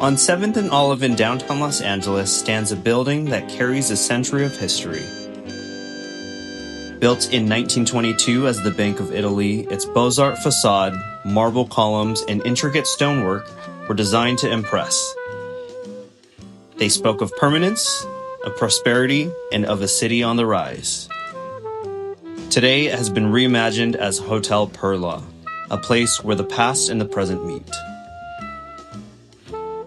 On 7th and Olive in downtown Los Angeles stands a building that carries a century of history. Built in 1922 as the Bank of Italy, its Beaux-Arts façade, marble columns, and intricate stonework were designed to impress. They spoke of permanence, of prosperity, and of a city on the rise. Today it has been reimagined as Hotelperla, a place where the past and the present meet.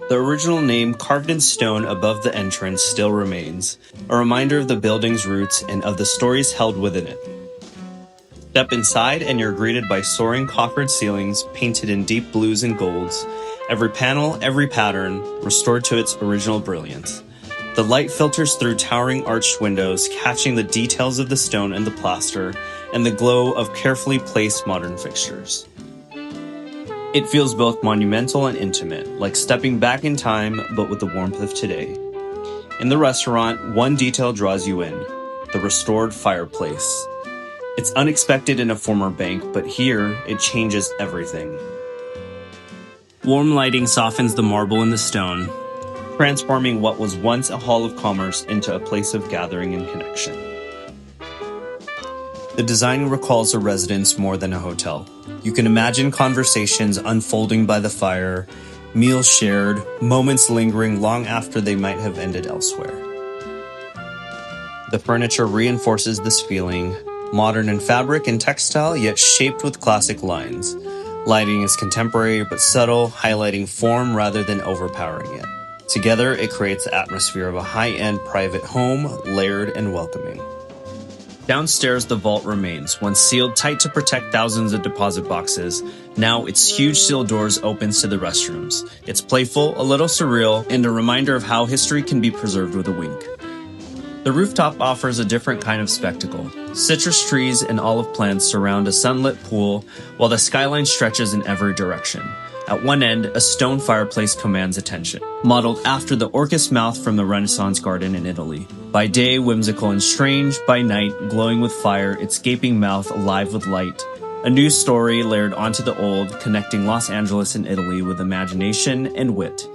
The original name carved in stone above the entrance still remains, a reminder of the building's roots and of the stories held within it. Step inside and you're greeted by soaring coffered ceilings painted in deep blues and golds, every panel, every pattern, restored to its original brilliance. The light filters through towering arched windows, catching the details of the stone and the plaster, and the glow of carefully placed modern fixtures. It feels both monumental and intimate, like stepping back in time, but with the warmth of today. In the restaurant, one detail draws you in: the restored fireplace. It's unexpected in a former bank, but here, it changes everything. Warm lighting softens the marble and the stone, transforming what was once a hall of commerce into a place of gathering and connection. The design recalls a residence more than a hotel. You can imagine conversations unfolding by the fire, meals shared, moments lingering long after they might have ended elsewhere. The furniture reinforces this feeling, modern in fabric and textile, yet shaped with classic lines. Lighting is contemporary but subtle, highlighting form rather than overpowering it. Together, it creates the atmosphere of a high-end private home, layered and welcoming. Downstairs, the vault remains, once sealed tight to protect thousands of deposit boxes. Now its huge steel doors opens to the restrooms. It's playful, a little surreal, and a reminder of how history can be preserved with a wink. The rooftop offers a different kind of spectacle. Citrus trees and olive plants surround a sunlit pool, while the skyline stretches in every direction. At one end, a stone fireplace commands attention, modeled after the Orcus Mouth from the Renaissance garden in Italy. By day, whimsical and strange; by night, glowing with fire, its gaping mouth alive with light. A new story layered onto the old, connecting Los Angeles and Italy with imagination and wit.